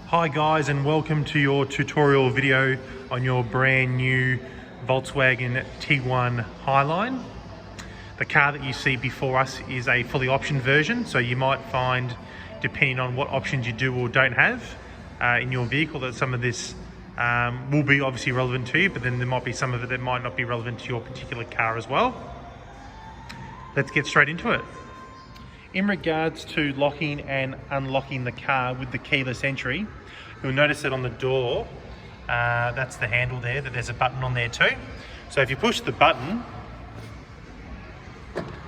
Hi guys, and welcome to your tutorial video on your brand new Volkswagen Tiguan Highline. The car that you see before us is a fully optioned version, so you might find, depending on what options you do or don't have in your vehicle, that some of this will be obviously relevant to you, but then there might be some of it that might not be relevant to your particular car as well. Let's get straight into it. In regards to locking and unlocking the car with the keyless entry, you'll notice that on the door, that's the handle there, that there's a button on there too. So if you push the button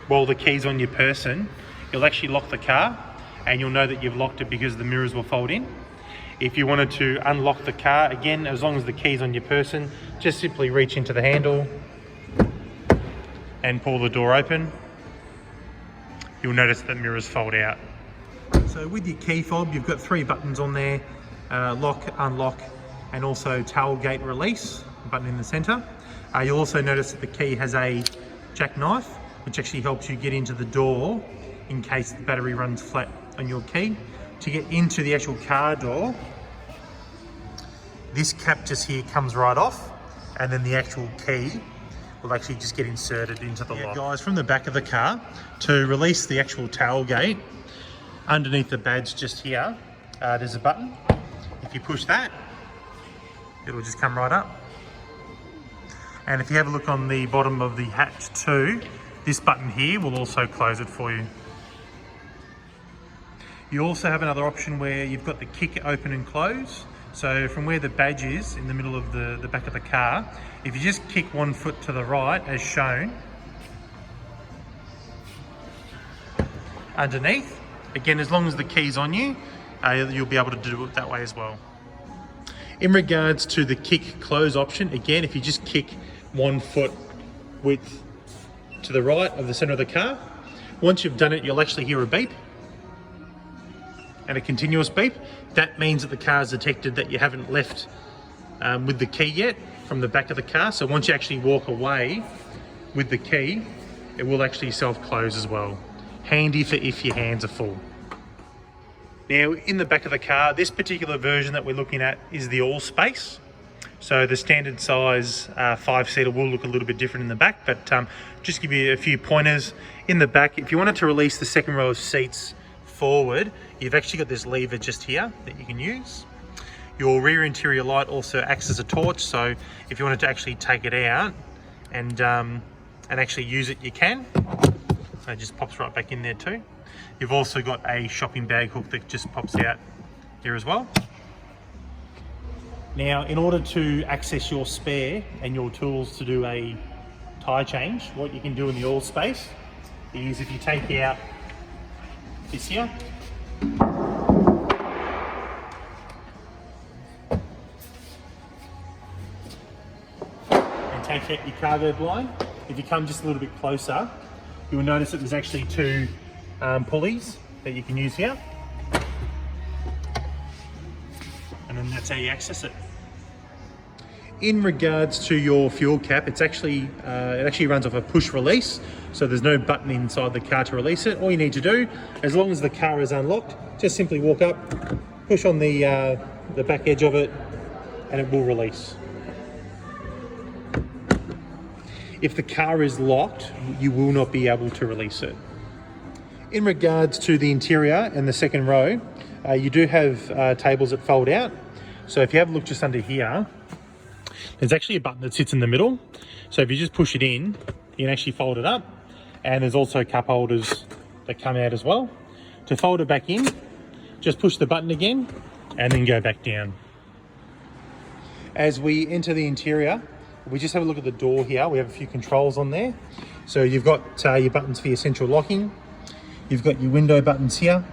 while the key's on your person, you'll actually lock the car, and you'll know that you've locked it because the mirrors will fold in. If you wanted to unlock the car, again, as long as the key's on your person, just simply reach into the handle and pull the door open. You'll notice that mirrors fold out. So with your key fob, you've got three buttons on there: lock, unlock, and also tailgate release, button in the center. You'll also notice that the key has a jackknife, which actually helps you get into the door in case the battery runs flat on your key. To get into the actual car door, this cap just here comes right off, and then the actual key will actually just get inserted into the lock. Guys, from the back of the car, to release the actual tailgate, underneath the badge just here, there's a button. If you push that, it'll just come right up. And if you have a look on the bottom of the hatch too, this button here will also close it for you. You also have another option where you've got the kick open and close. So from where the badge is in the middle of the back of the car, if you just kick 1 foot to the right as shown, underneath, again, as long as the key's on you, you'll be able to do it that way as well. In regards to the kick close option, again, if you just kick 1 foot width to the right of the center of the car, once you've done it, you'll actually hear a beep, and a continuous beep. That means that the car's detected that you haven't left with the key yet from the back of the car. So once you actually walk away with the key, it will actually self-close as well. Handy for if your hands are full. Now, in the back of the car, this particular version that we're looking at is the all space. So the standard size 5-seater will look a little bit different in the back, but just give you a few pointers. In the back, if you wanted to release the second row of seats forward, you've actually got this lever just here that you can use. Your rear interior light also acts as a torch, so if you wanted to actually take it out and actually use it, you can. So it just pops right back in there too. You've also got a shopping bag hook that just pops out here as well. Now, in order to access your spare and your tools to do a tyre change, what you can do in the all space is, if you take out this here, and take out your cargo blind, if you come just a little bit closer, you'll notice that there's actually two pulleys that you can use here, and then that's how you access it. In regards to your fuel cap, it actually runs off a push release, so there's no button inside the car to release it. All you need to do, as long as the car is unlocked, just simply walk up, push on the back edge of it, and it will release. If the car is locked, you will not be able to release it. In regards to the interior and the second row, you do have tables that fold out. So if you have a look just under here, there's actually a button that sits in the middle. So if you just push it in, you can actually fold it up. And there's also cup holders that come out as well. To fold it back in, just push the button again and then go back down. As we enter the interior, we just have a look at the door here. We have a few controls on there. So you've got your buttons for your central locking. You've got your window buttons here.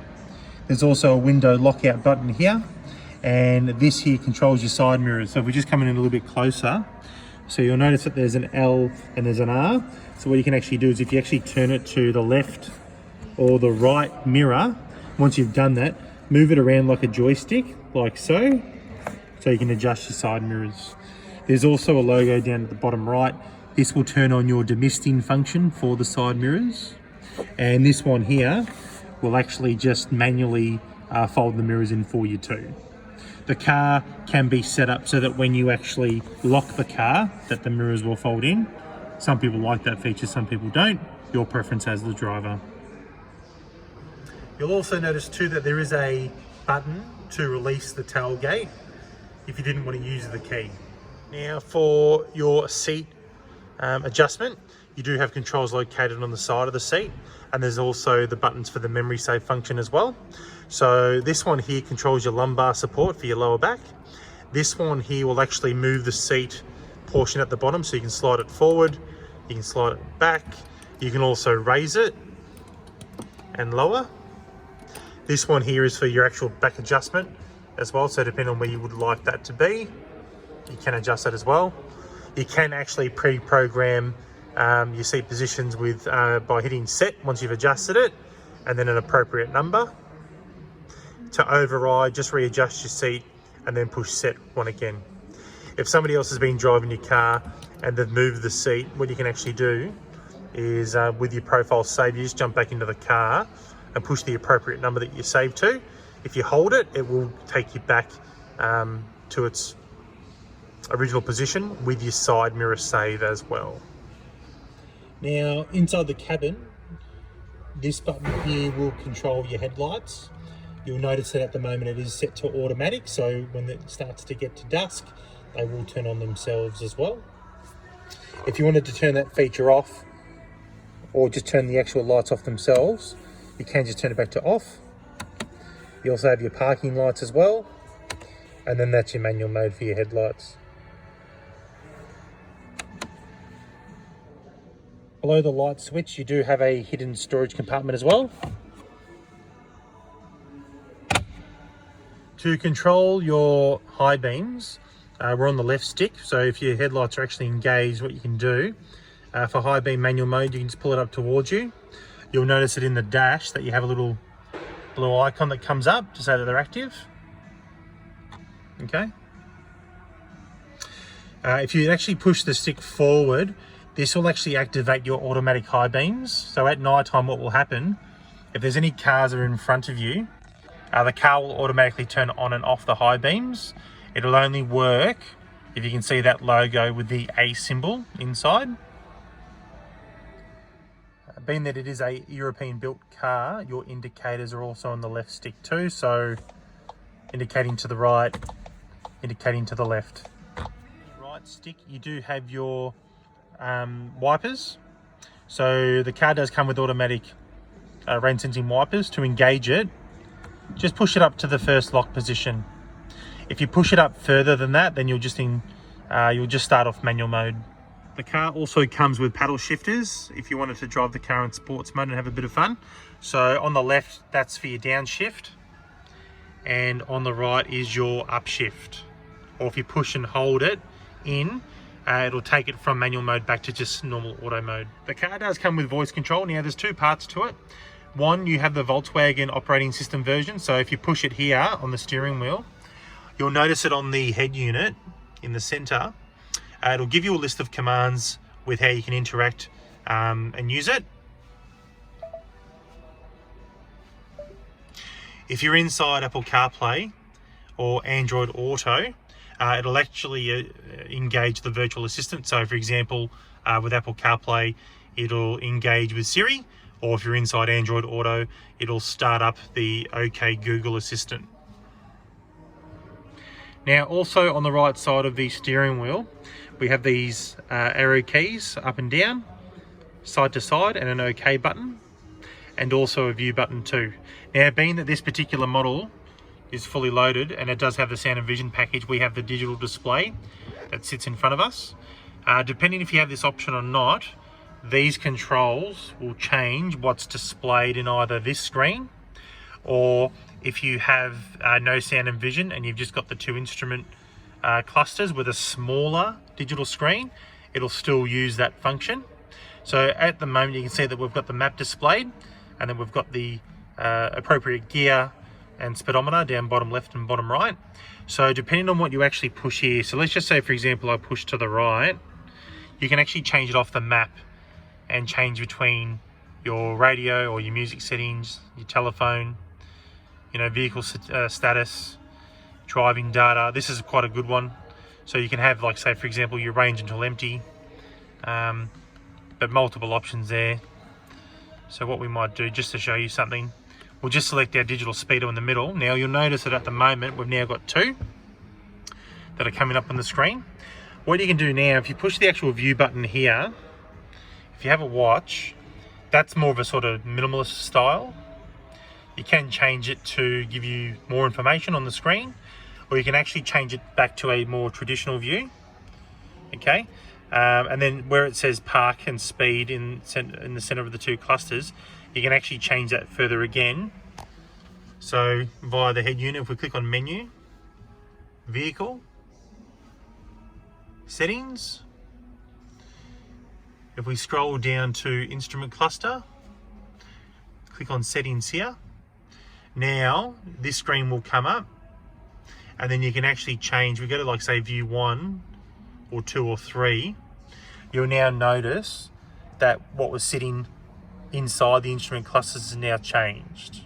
There's also a window lockout button here. And this here controls your side mirrors. So if we just come in a little bit closer, so you'll notice that there's an L and there's an R. So what you can actually do is, if you actually turn it to the left or the right mirror, once you've done that, move it around like a joystick, like so you can adjust your side mirrors. There's also a logo down at the bottom right. This will turn on your demisting function for the side mirrors. And this one here will actually just manually fold the mirrors in for you too. The car can be set up so that when you actually lock the car, that the mirrors will fold in. Some people like that feature, some people don't. Your preference as the driver. You'll also notice too that there is a button to release the tailgate if you didn't want to use the key. Now for your seat adjustment, you do have controls located on the side of the seat, and there's also the buttons for the memory save function as well. So this one here controls your lumbar support for your lower back. This one here will actually move the seat portion at the bottom, so you can slide it forward, you can slide it back, you can also raise it and lower. This one here is for your actual back adjustment as well, so depending on where you would like that to be, you can adjust that as well. You can actually pre-program your seat positions with by hitting set once you've adjusted it, and then an appropriate number. To override, just readjust your seat and then push set one again. If somebody else has been driving your car and they've moved the seat, what you can actually do is with your profile save, you just jump back into the car and push the appropriate number that you saved to. If you hold it, it will take you back to its original position with your side mirror save as well. Now inside the cabin, this button here will control your headlights. You'll notice that at the moment it is set to automatic, so when it starts to get to dusk, they will turn on themselves as well. If you wanted to turn that feature off, or just turn the actual lights off themselves, you can just turn it back to off. You also have your parking lights as well, and then that's your manual mode for your headlights. Below the light switch, you do have a hidden storage compartment as well. To control your high beams, we're on the left stick, so if your headlights are actually engaged, what you can do, for high beam manual mode, you can just pull it up towards you. You'll notice that in the dash that you have a little icon that comes up to say that they're active. Okay. If you actually push the stick forward, this will actually activate your automatic high beams. So at night time, what will happen, if there's any cars that are in front of you, the car will automatically turn on and off the high beams. It'll only work if you can see that logo with the A symbol inside. Being that it is a European built car, your indicators are also on the left stick too, so indicating to the right, indicating to the left. Right stick, you do have your wipers. So the car does come with automatic rain sensing wipers. To engage it, just push it up to the first lock position. If you push it up further than that, then you'll just start off manual mode. The car also comes with paddle shifters if you wanted to drive the car in sports mode and have a bit of fun. So on the left, that's for your downshift, and on the right is your upshift. Or if you push and hold it in, it'll take it from manual mode back to just normal auto mode. The car does come with voice control. Now there's two parts to it. One, you have the Volkswagen operating system version. So if you push it here on the steering wheel, you'll notice it on the head unit in the center. It'll give you a list of commands with how you can interact and use it. If you're inside Apple CarPlay or Android Auto, it'll actually engage the virtual assistant. So for example, with Apple CarPlay, it'll engage with Siri, or if you're inside Android Auto, it'll start up the OK Google Assistant. Now also on the right side of the steering wheel, we have these arrow keys up and down, side to side, and an OK button, and also a view button too. Now being that this particular model is fully loaded and it does have the sound and vision package, we have the digital display that sits in front of us. Depending if you have this option or not, these controls will change what's displayed in either this screen, or if you have no sound and vision and you've just got the two instrument clusters with a smaller digital screen, it'll still use that function. So at the moment you can see that we've got the map displayed, and then we've got the appropriate gear and speedometer down bottom left and bottom right. So depending on what you actually push here, so let's just say for example I push to the right, you can actually change it off the map and change between your radio or your music settings, your telephone, you know, vehicle status, driving data. This is quite a good one. So you can have, like, say for example, your range until empty, but multiple options there. So what we might do, just to show you something, we'll just select our digital speedo in the middle. Now you'll notice that at the moment we've now got 2 that are coming up on the screen. What you can do now, if you push the actual view button here, if you have a watch, that's more of a sort of minimalist style. You can change it to give you more information on the screen, or you can actually change it back to a more traditional view. Okay, and then where it says park and speed in the center of the 2 clusters, you can actually change that further again. So via the head unit, if we click on menu, vehicle, settings, if we scroll down to instrument cluster, click on settings here. Now this screen will come up, and then you can actually change. We go to, like, say view 1 or 2 or 3. You'll now notice that what was sitting inside the instrument clusters is now changed.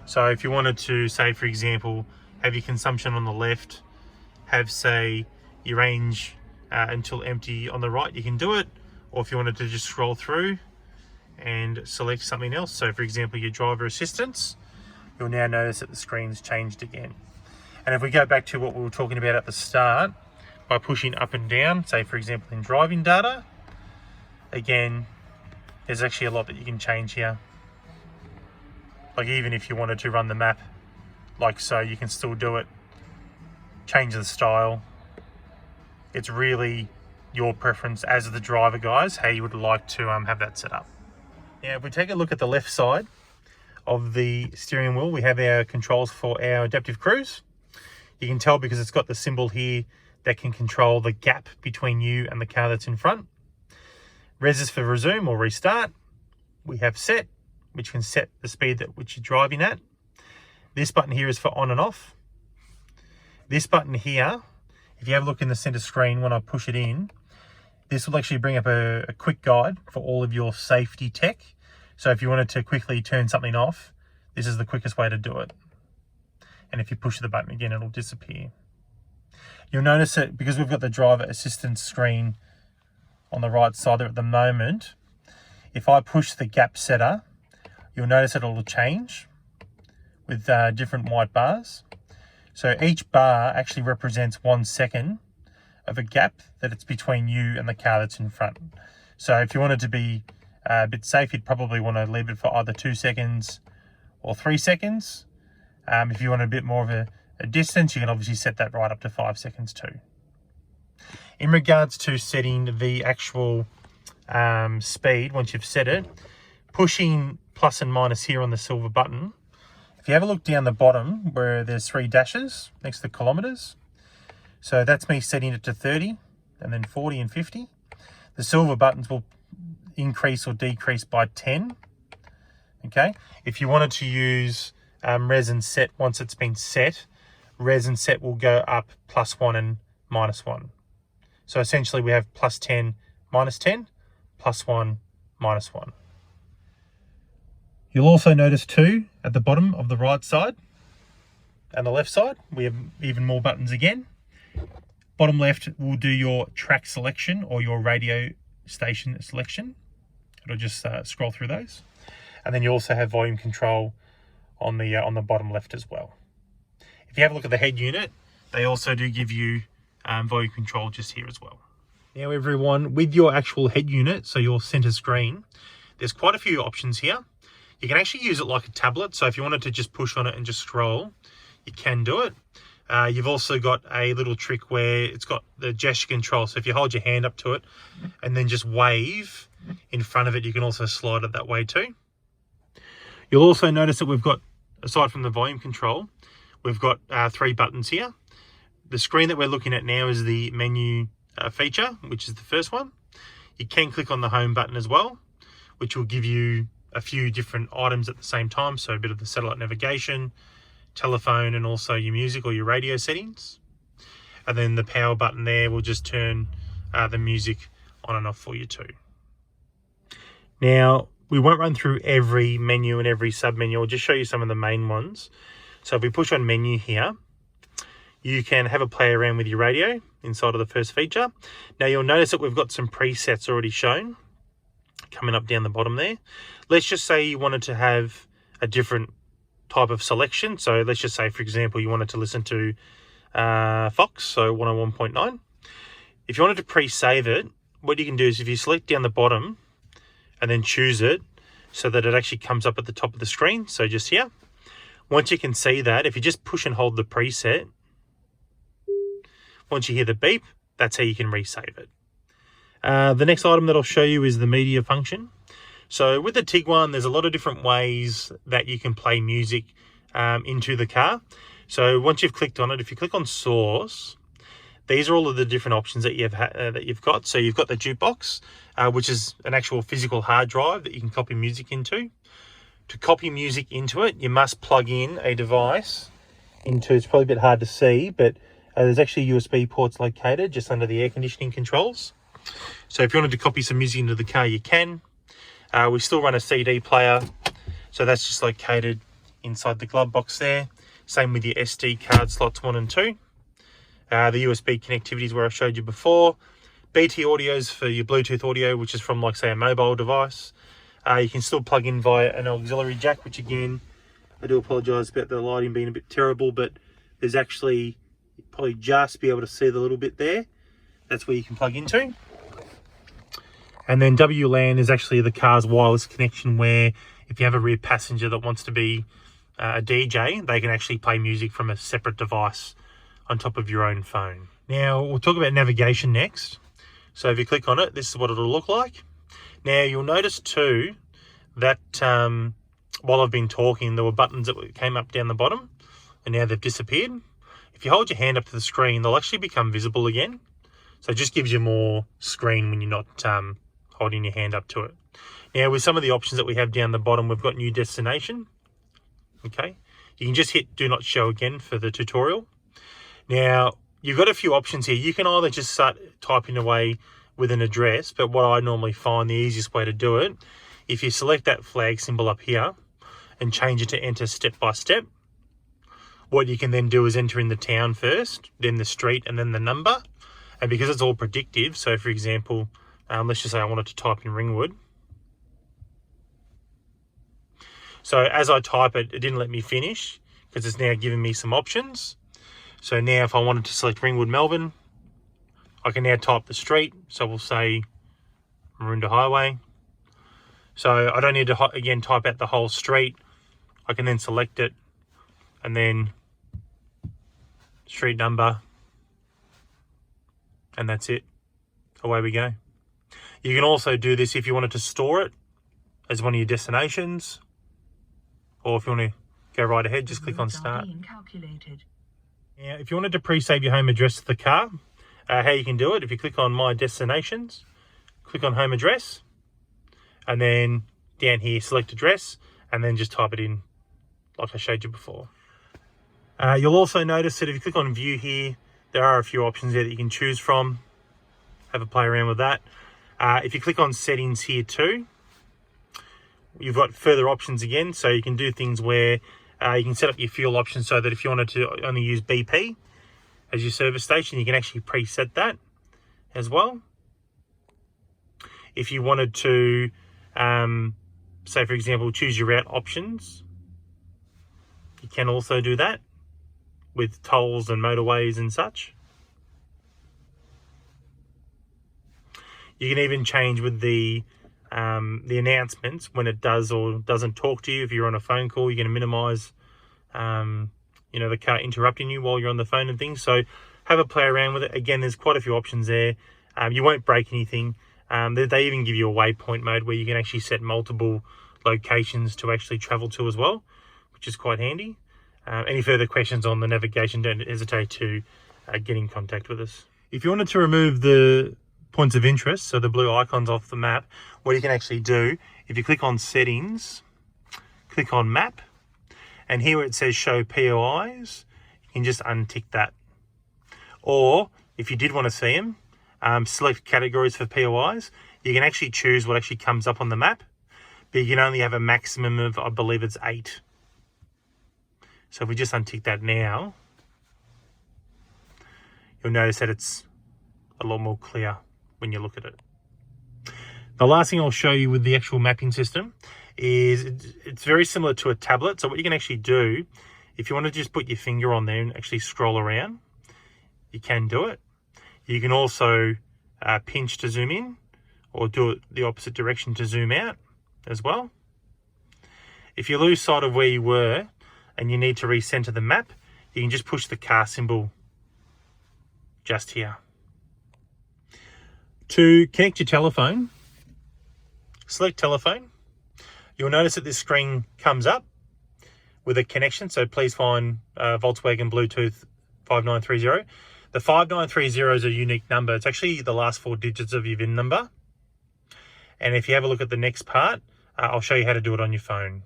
So if you wanted to, say for example, have your consumption on the left, have, say, your range until empty on the right, you can do it. Or if you wanted to just scroll through and select something else, so for example your driver assistance, you'll now notice that the screen's changed again. And if we go back to what we were talking about at the start, by pushing up and down, say for example in driving data, again, there's actually a lot that you can change here. Like even if you wanted to run the map like so, you can still do it. Change the style. It's really your preference as the driver, guys, how you would like to have that set up. Now if we take a look at the left side of the steering wheel, we have our controls for our adaptive cruise. You can tell because it's got the symbol here that can control the gap between you and the car that's in front. Res is for resume or restart. We have set, which can set the speed at which you're driving at. This button here is for on and off. This button here, if you have a look in the center screen, when I push it in, this will actually bring up a quick guide for all of your safety tech. So if you wanted to quickly turn something off, this is the quickest way to do it. And if you push the button again, it'll disappear. You'll notice that because we've got the driver assistance screen on the right side there at the moment, if I push the gap setter, you'll notice that it'll change with different white bars. So each bar actually represents 1 second of a gap that it's between you and the car that's in front. So if you wanted to be a bit safe, you'd probably want to leave it for either 2 seconds or 3 seconds. If you want a bit more of a distance, you can obviously set that right up to 5 seconds too. In regards to setting the actual speed, once you've set it, pushing plus and minus here on the silver button, if you have a look down the bottom where there's 3 dashes next to the kilometers, so that's me setting it to 30 and then 40 and 50. The silver buttons will increase or decrease by 10. Okay, if you wanted to use res and set, once it's been set, res and set will go up +1 and -1. So essentially we have +10, -10, +1, -1. You'll also notice too, at the bottom of the right side and the left side, we have even more buttons again. Bottom left will do your track selection or your radio station selection. It'll just scroll through those. And then you also have volume control on the bottom left as well. If you have a look at the head unit, they also do give you volume control just here as well. Now everyone, with your actual head unit, so your center screen, there's quite a few options here. You can actually use it like a tablet. So if you wanted to just push on it and just scroll, you can do it. You've also got a little trick where it's got the gesture control. So if you hold your hand up to it and then just wave in front of it, you can also slide it that way too. You'll also notice that we've got, aside from the volume control, we've got 3 buttons here. The screen that we're looking at now is the menu feature, which is the first one. You can click on the home button as well, which will give you a few different items at the same time. So a bit of the satellite navigation, telephone, and also your music or your radio settings. And then the power button there will just turn the music on and off for you too. Now, we won't run through every menu and every sub menu. I'll just show you some of the main ones. So if we push on menu here, you can have a play around with your radio inside of the first feature. Now you'll notice that we've got some presets already shown coming up down the bottom there. Let's just say you wanted to have a different type of selection. So let's just say, for example, you wanted to listen to Fox, so 101.9. If you wanted to pre-save it, what you can do is if you select down the bottom and then choose it so that it actually comes up at the top of the screen, so just here. Once you can see that, if you just push and hold the preset, once you hear the beep, that's how you can resave it. The next item that I'll show you is the media function. So with the Tiguan, there's a lot of different ways that you can play music into the car. So once you've clicked on it, if you click on source, these are all of the different options that you've got. So you've got the jukebox, which is an actual physical hard drive that you can copy music into. To copy music into it, you must plug in a device into, it's probably a bit hard to see, but there's actually USB ports located just under the air conditioning controls. So if you wanted to copy some music into the car, you can. We still run a CD player, so that's just located inside the glove box there. Same with your SD card slots 1 and 2. The USB connectivity is where I showed you before. BT audios for your Bluetooth audio, which is from, like, say, a mobile device. You can still plug in via an auxiliary jack, which again, I do apologise about the lighting being a bit terrible, but there's actually, you'll probably just be able to see the little bit there. That's where you can plug into. And then WLAN is actually the car's wireless connection, where if you have a rear passenger that wants to be a DJ, they can actually play music from a separate device on top of your own phone. Now, we'll talk about navigation next. So if you click on it, this is what it'll look like. Now, you'll notice too that while I've been talking, there were buttons that came up down the bottom, and now they've disappeared. If you hold your hand up to the screen, they'll actually become visible again. So it just gives you more screen when you're not holding your hand up to it. Now, with some of the options that we have down the bottom, we've got new destination. Okay, you can just hit do not show again for the tutorial. Now, you've got a few options here. You can either just start typing away with an address, but what I normally find the easiest way to do it, if you select that flag symbol up here and change it to enter step by step, what you can then do is enter in the town first, then the street, and then the number. And because it's all predictive, so for example, let's just say I wanted to type in Ringwood. So as I type it, it didn't let me finish because it's now giving me some options. So now if I wanted to select Ringwood, Melbourne, I can now type the street. So we'll say Maroondah Highway. So I don't need to, again, type out the whole street. I can then select it and then street number, and that's it. Away we go. You can also do this if you wanted to store it as one of your destinations, or if you want to go right ahead, just click on start. Now, if you wanted to pre-save your home address to the car, how you can do it, if you click on My Destinations, click on Home Address, and then down here, select address, and then just type it in like I showed you before. You'll also notice that if you click on View here, there are a few options there that you can choose from. Have a play around with that. If you click on Settings here too, you've got further options again, so you can do things where you can set up your fuel options so that if you wanted to only use BP as your service station, you can actually preset that as well. If you wanted to, say for example, choose your route options, you can also do that with tolls and motorways and such. You can even change with the announcements when it does or doesn't talk to you. If you're on a phone call, you're going to minimize, the car interrupting you while you're on the phone and things. So have a play around with it. Again, there's quite a few options there. You won't break anything. They even give you a waypoint mode where you can actually set multiple locations to actually travel to as well, which is quite handy. Any further questions on the navigation, don't hesitate to get in contact with us. If you wanted to remove the points of interest, so the blue icons off the map, what you can actually do, if you click on Settings, click on Map, and here where it says Show POIs, you can just untick that. Or if you did want to see them, select categories for POIs, you can actually choose what actually comes up on the map, but you can only have a maximum of, I believe it's 8. So if we just untick that now, you'll notice that it's a lot more clear when you look at it. The last thing I'll show you with the actual mapping system is it's very similar to a tablet. So what you can actually do, if you want to just put your finger on there and actually scroll around, you can do it. You can also pinch to zoom in, or do it the opposite direction to zoom out as well. If you lose sight of where you were and you need to recenter the map, you can just push the car symbol just here. To connect your telephone, select telephone. You'll notice that this screen comes up with a connection. So please find Volkswagen Bluetooth 5930. The 5930 is a unique number. It's actually the last 4 digits of your VIN number. And if you have a look at the next part, I'll show you how to do it on your phone.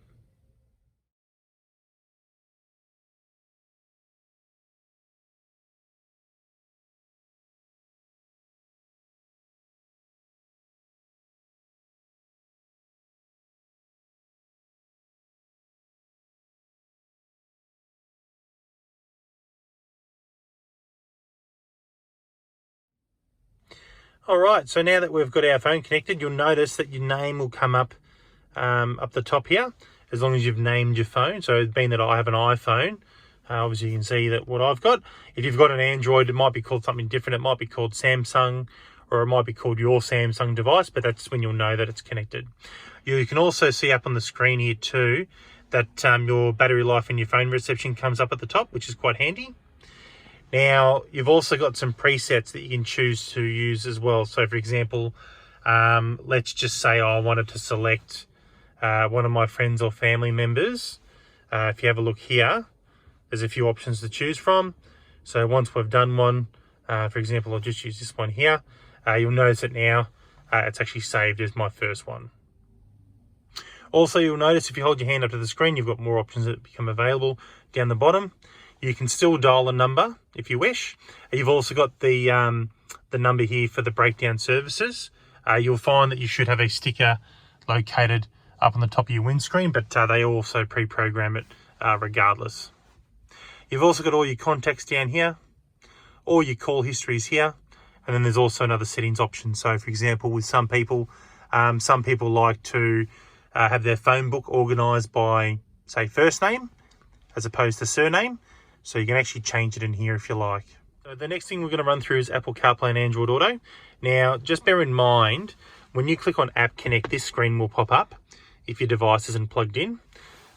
All right, so now that we've got our phone connected, you'll notice that your name will come up the top here, as long as you've named your phone. So being that I have an iPhone, obviously you can see that what I've got. If you've got an Android, it might be called something different. It might be called Samsung, or it might be called your Samsung device, but that's when you'll know that it's connected. You can also see up on the screen here too, that your battery life and your phone reception comes up at the top, which is quite handy. Now, you've also got some presets that you can choose to use as well. So for example, let's just say I wanted to select one of my friends or family members. If you have a look here, there's a few options to choose from. So once we've done one, for example, I'll just use this one here. You'll notice that now it's actually saved as my first one. Also, you'll notice if you hold your hand up to the screen, you've got more options that become available down the bottom. You can still dial a number if you wish. You've also got the number here for the breakdown services. You'll find that you should have a sticker located up on the top of your windscreen, but they also pre-program it regardless. You've also got all your contacts down here, all your call histories here, and then there's also another settings option. So for example, with some people like to have their phone book organized by, say, first name as opposed to surname. So you can actually change it in here if you like. So the next thing we're going to run through is Apple CarPlay and Android Auto. Now, just bear in mind, when you click on App Connect, this screen will pop up if your device isn't plugged in.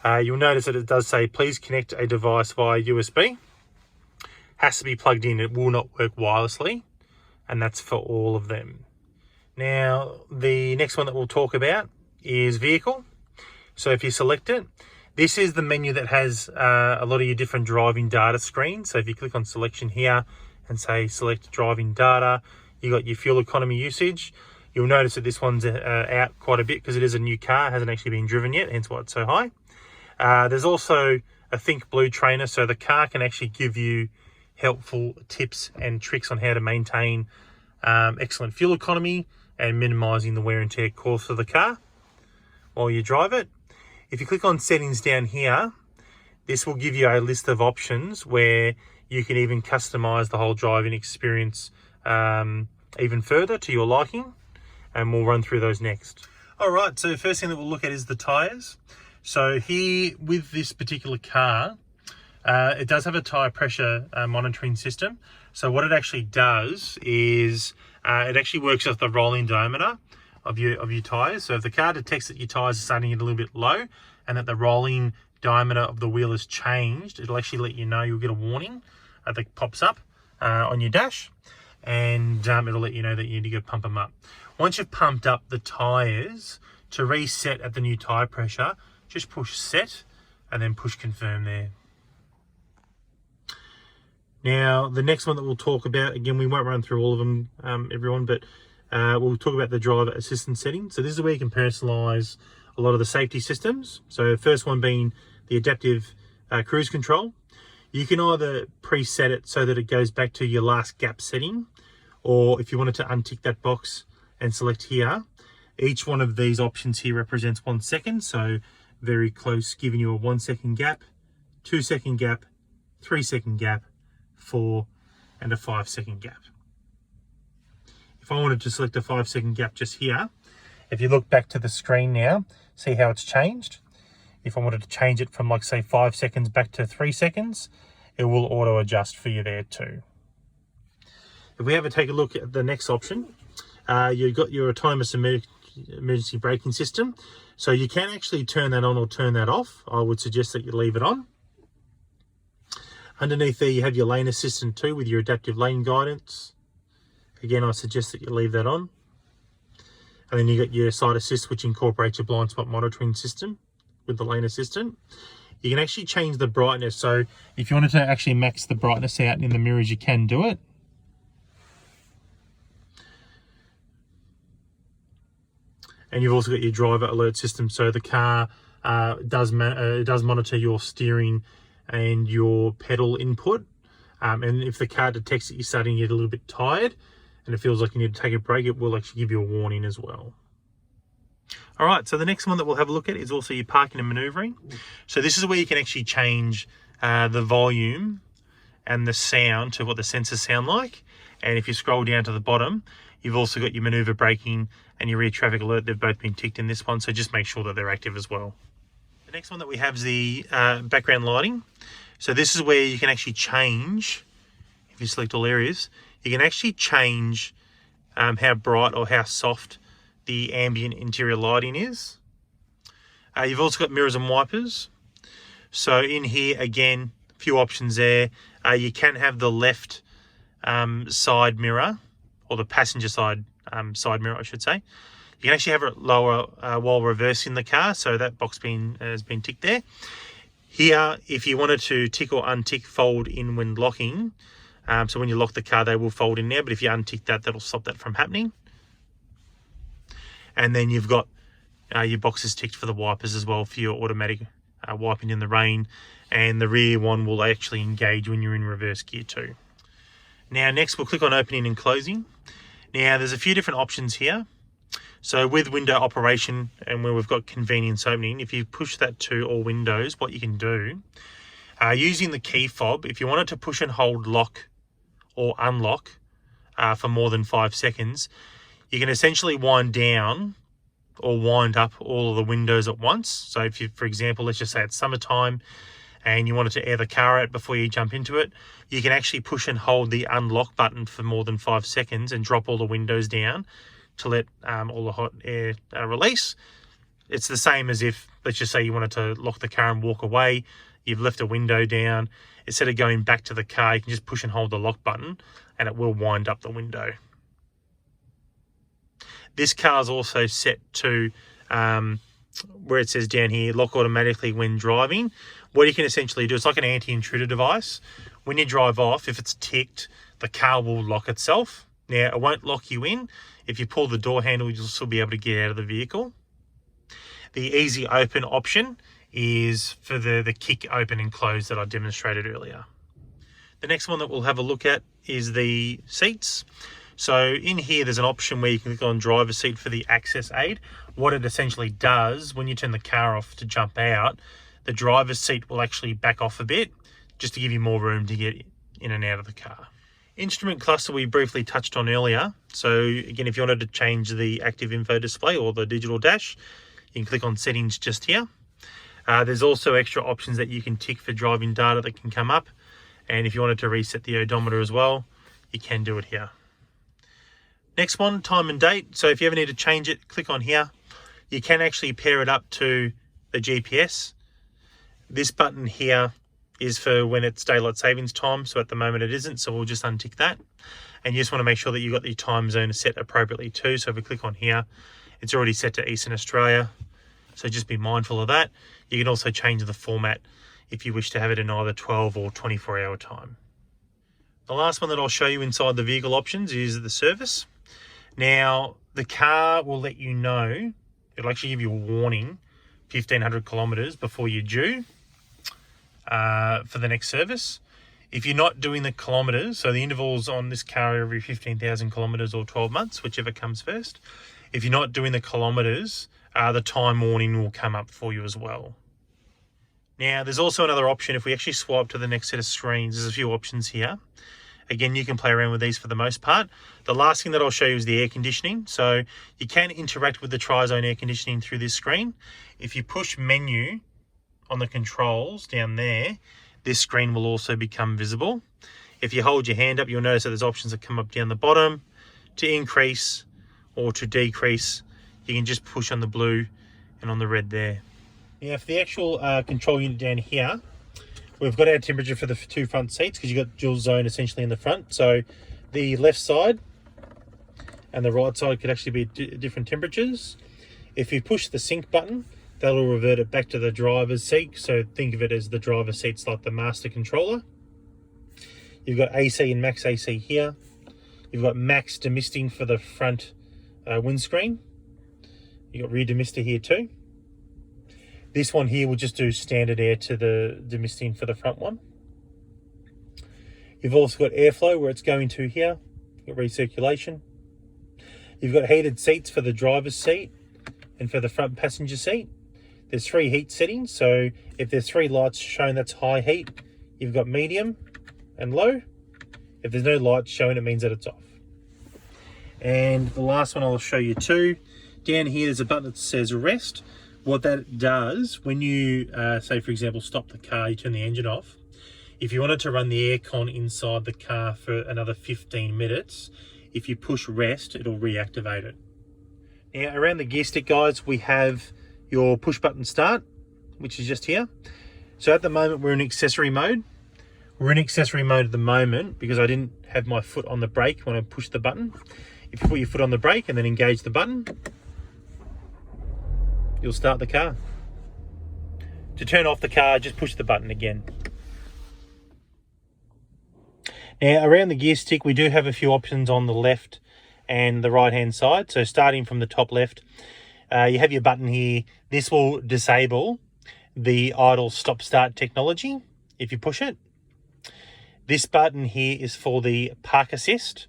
You'll notice that it does say, please connect a device via USB. Has to be plugged in. It will not work wirelessly, and that's for all of them. Now, the next one that we'll talk about is Vehicle. So if you select it, this is the menu that has a lot of your different driving data screens. So if you click on selection here and say select driving data, you got your fuel economy usage. You'll notice that this one's out quite a bit because it is a new car, hasn't actually been driven yet, hence why it's so high. There's also a Think Blue trainer, so the car can actually give you helpful tips and tricks on how to maintain excellent fuel economy and minimizing the wear and tear cost of the car while you drive it. If you click on settings down here, this will give you a list of options where you can even customize the whole driving experience even further to your liking, and we'll run through those next. All right, so the first thing that we'll look at is the tires. So here with this particular car, it does have a tire pressure monitoring system. So what it actually does is it actually works off the rolling diameter of your tires. So if the car detects that your tires are starting to get a little bit low and that the rolling diameter of the wheel has changed, it'll actually let you know. You'll get a warning that pops up on your dash, and it'll let you know that you need to go pump them up. Once you've pumped up the tires, to reset at the new tire pressure, just push set and then push confirm there. Now, the next one that we'll talk about, again, we won't run through all of them, everyone, but we'll talk about the driver assistance setting. So this is where you can personalize a lot of the safety systems. So the first one being the adaptive cruise control. You can either preset it so that it goes back to your last gap setting, or if you wanted to untick that box and select here, each one of these options here represents 1 second. So very close, giving you a 1 second gap, 2 second gap, 3 second gap, 4, and a 5-second gap. If I wanted to select a 5-second gap just here, if you look back to the screen now, see how it's changed? If I wanted to change it from, like, say 5 seconds back to 3 seconds, it will auto adjust for you there too. If we ever take a look at the next option, you've got your autonomous emergency braking system. So you can actually turn that on or turn that off. I would suggest that you leave it on. Underneath there, you have your lane assistant too with your adaptive lane guidance. Again, I suggest that you leave that on. And then you got your side assist, which incorporates your blind spot monitoring system with the lane assistant. You can actually change the brightness. So if you wanted to actually max the brightness out in the mirrors, you can do it. And you've also got your driver alert system. So the car does monitor your steering and your pedal input. And if the car detects that you're starting to get a little bit tired and it feels like you need to take a break, it will actually give you a warning as well. All right, so the next one that we'll have a look at is also your parking and maneuvering. So this is where you can actually change the volume and the sound to what the sensors sound like. And if you scroll down to the bottom, you've also got your maneuver braking and your rear traffic alert. They've both been ticked in this one, so just make sure that they're active as well. The next one that we have is the background lighting. So this is where you can actually change, if you select all areas, you can actually change how bright or how soft the ambient interior lighting is. You've also got mirrors and wipers. So in here, again, a few options there. You can have the left side mirror, or the passenger side side mirror, I should say. You can actually have it lower while reversing the car, so that box has been ticked there. Here, if you wanted to tick or untick fold in when locking, so when you lock the car, they will fold in there, but if you untick that, that'll stop that from happening. And then you've got your boxes ticked for the wipers as well, for your automatic wiping in the rain, and the rear one will actually engage when you're in reverse gear too. Now next we'll click on opening and closing. Now there's a few different options here. So with window operation and where we've got convenience opening, if you push that to all windows, what you can do, using the key fob, if you wanted to push and hold lock or unlock for more than 5 seconds, you can essentially wind down or wind up all of the windows at once. So if you, for example, let's just say it's summertime and you wanted to air the car out before you jump into it, you can actually push and hold the unlock button for more than 5 seconds and drop all the windows down to let all the hot air release. It's the same as if, let's just say you wanted to lock the car and walk away, you've left a window down. Instead of going back to the car, you can just push and hold the lock button and it will wind up the window. This car is also set to where it says down here, lock automatically when driving. What you can essentially do, it's like an anti-intruder device. When you drive off, if it's ticked, the car will lock itself. Now, it won't lock you in. If you pull the door handle, you'll still be able to get out of the vehicle. The easy open option is for the kick open and close that I demonstrated earlier. The next one that we'll have a look at is the seats. So in here, there's an option where you can click on driver's seat for the access aid. What it essentially does, when you turn the car off to jump out, the driver's seat will actually back off a bit, just to give you more room to get in and out of the car. Instrument cluster we briefly touched on earlier. So again, if you wanted to change the active info display or the digital dash, you can click on settings just here. There's also extra options that you can tick for driving data that can come up. And if you wanted to reset the odometer as well, you can do it here. Next one, time and date. So if you ever need to change it, click on here. You can actually pair it up to the GPS. This button here is for when it's daylight savings time. So at the moment it isn't, so we'll just untick that. And you just want to make sure that you've got the time zone set appropriately too. So if we click on here, it's already set to Eastern Australia. So just be mindful of that. You can also change the format if you wish to have it in either 12 or 24-hour time. The last one that I'll show you inside the vehicle options is the service. Now, the car will let you know, it'll actually give you a warning 1,500 kilometers before you're due for the next service. If you're not doing the kilometers, so the intervals on this car are every 15,000 kilometers or 12 months, whichever comes first. If you're not doing the kilometers, the time warning will come up for you as well. Now, there's also another option. If we actually swipe to the next set of screens, there's a few options here. Again, you can play around with these for the most part. The last thing that I'll show you is the air conditioning. So you can interact with the Tri-Zone air conditioning through this screen. If you push menu on the controls down there, this screen will also become visible. If you hold your hand up, you'll notice that there's options that come up down the bottom to increase or to decrease. You can just push on the blue and on the red there. Now for the actual control unit down here, we've got our temperature for the two front seats because you've got dual zone essentially in the front. So the left side and the right side could actually be different temperatures. If you push the sync button, that'll revert it back to the driver's seat. So think of it as the driver's seat's like the master controller. You've got AC and max AC here. You've got max demisting for the front windscreen. You've got rear demister here too. This one here will just do standard air to the demisting for the front one. You've also got airflow where it's going to here. You've got recirculation. You've got heated seats for the driver's seat and for the front passenger seat. There's 3 heat settings. So if there's 3 lights showing that's high heat, you've got medium and low. If there's no lights showing, it means that it's off. And the last one I'll show you too. Down here, there's a button that says rest. What that does, when you, say for example, stop the car, you turn the engine off. If you wanted to run the aircon inside the car for another 15 minutes, if you push rest, it'll reactivate it. Now around the gear stick, guys, we have your push button start, which is just here. So at the moment, we're in accessory mode. We're in accessory mode at the moment because I didn't have my foot on the brake when I pushed the button. If you put your foot on the brake and then engage the button, you'll start the car. To turn off the car, just push the button again. Now around the gear stick, we do have a few options on the left and the right hand side. So starting from the top left, you have your button here. This will disable the idle stop start technology if you push it. This button here is for the park assist.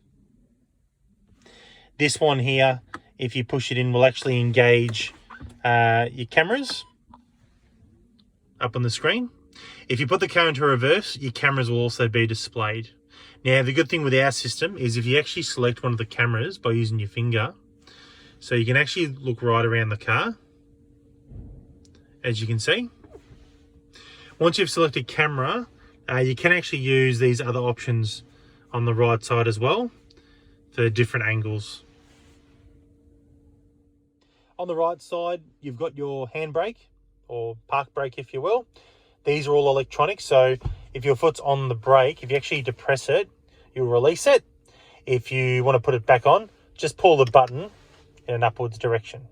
This one here, if you push it in, will actually engage your cameras up on the screen. If you put the car into reverse, your cameras will also be displayed. Now, the good thing with our system is if you actually select one of the cameras by using your finger, so you can actually look right around the car, as you can see. Once you've selected camera, you can actually use these other options on the right side as well for different angles. On the right side, you've got your handbrake or park brake, if you will. These are all electronic, so if your foot's on the brake, if you actually depress it, you'll release it. If you want to put it back on, just pull the button in an upwards direction.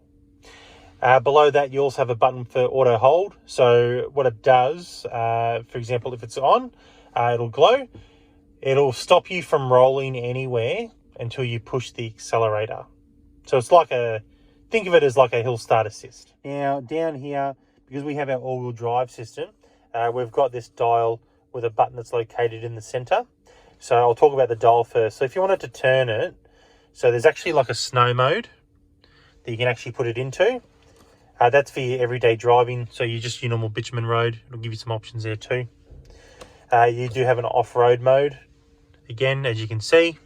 Below that, you also have a button for auto hold. So what it does, for example, if it's on, it'll glow. It'll stop you from rolling anywhere until you push the accelerator. So it's like think of it as like a hill start assist. Now down here, because we have our all-wheel drive system, we've got this dial with a button that's located in the center. So I'll talk about the dial first. So if you wanted to turn it, so there's actually like a snow mode that you can actually put it into. That's for your everyday driving. So you just your normal bitumen road. It'll give you some options there too. You do have an off-road mode, again, as you can see.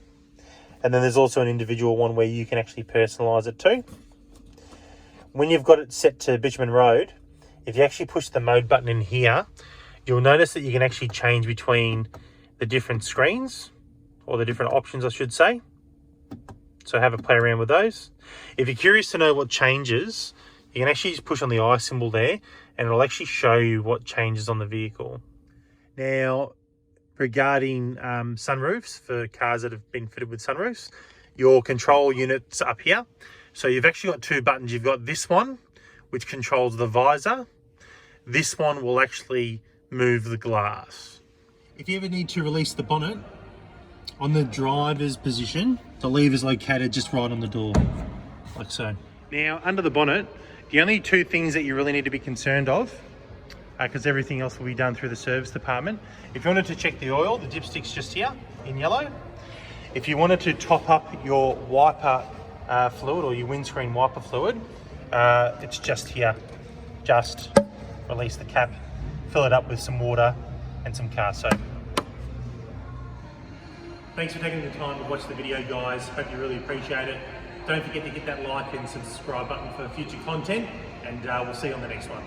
And then there's also an individual one where you can actually personalize it too. When you've got it set to bitumen road, if you actually push the mode button in here, you'll notice that you can actually change between the different screens, or the different options, I should say. So have a play around with those. If you're curious to know what changes, you can actually just push on the eye symbol there and it'll actually show you what changes on the vehicle. Now, regarding sunroofs, for cars that have been fitted with sunroofs, your control unit's up here. So you've actually got 2 buttons. You've got this one, which controls the visor. This one will actually move the glass. If you ever need to release the bonnet, on the driver's position, the lever is located just right on the door, like so. Now, under the bonnet, the only 2 things that you really need to be concerned of, because everything else will be done through the service department. If you wanted to check the oil, the dipstick's just here in yellow. If you wanted to top up your wiper fluid or your windscreen wiper fluid, it's just here. Just release the cap, fill it up with some water and some car soap. Thanks for taking the time to watch the video, guys. Hope you really appreciate it. Don't forget to hit that like and subscribe button for future content, and we'll see you on the next one.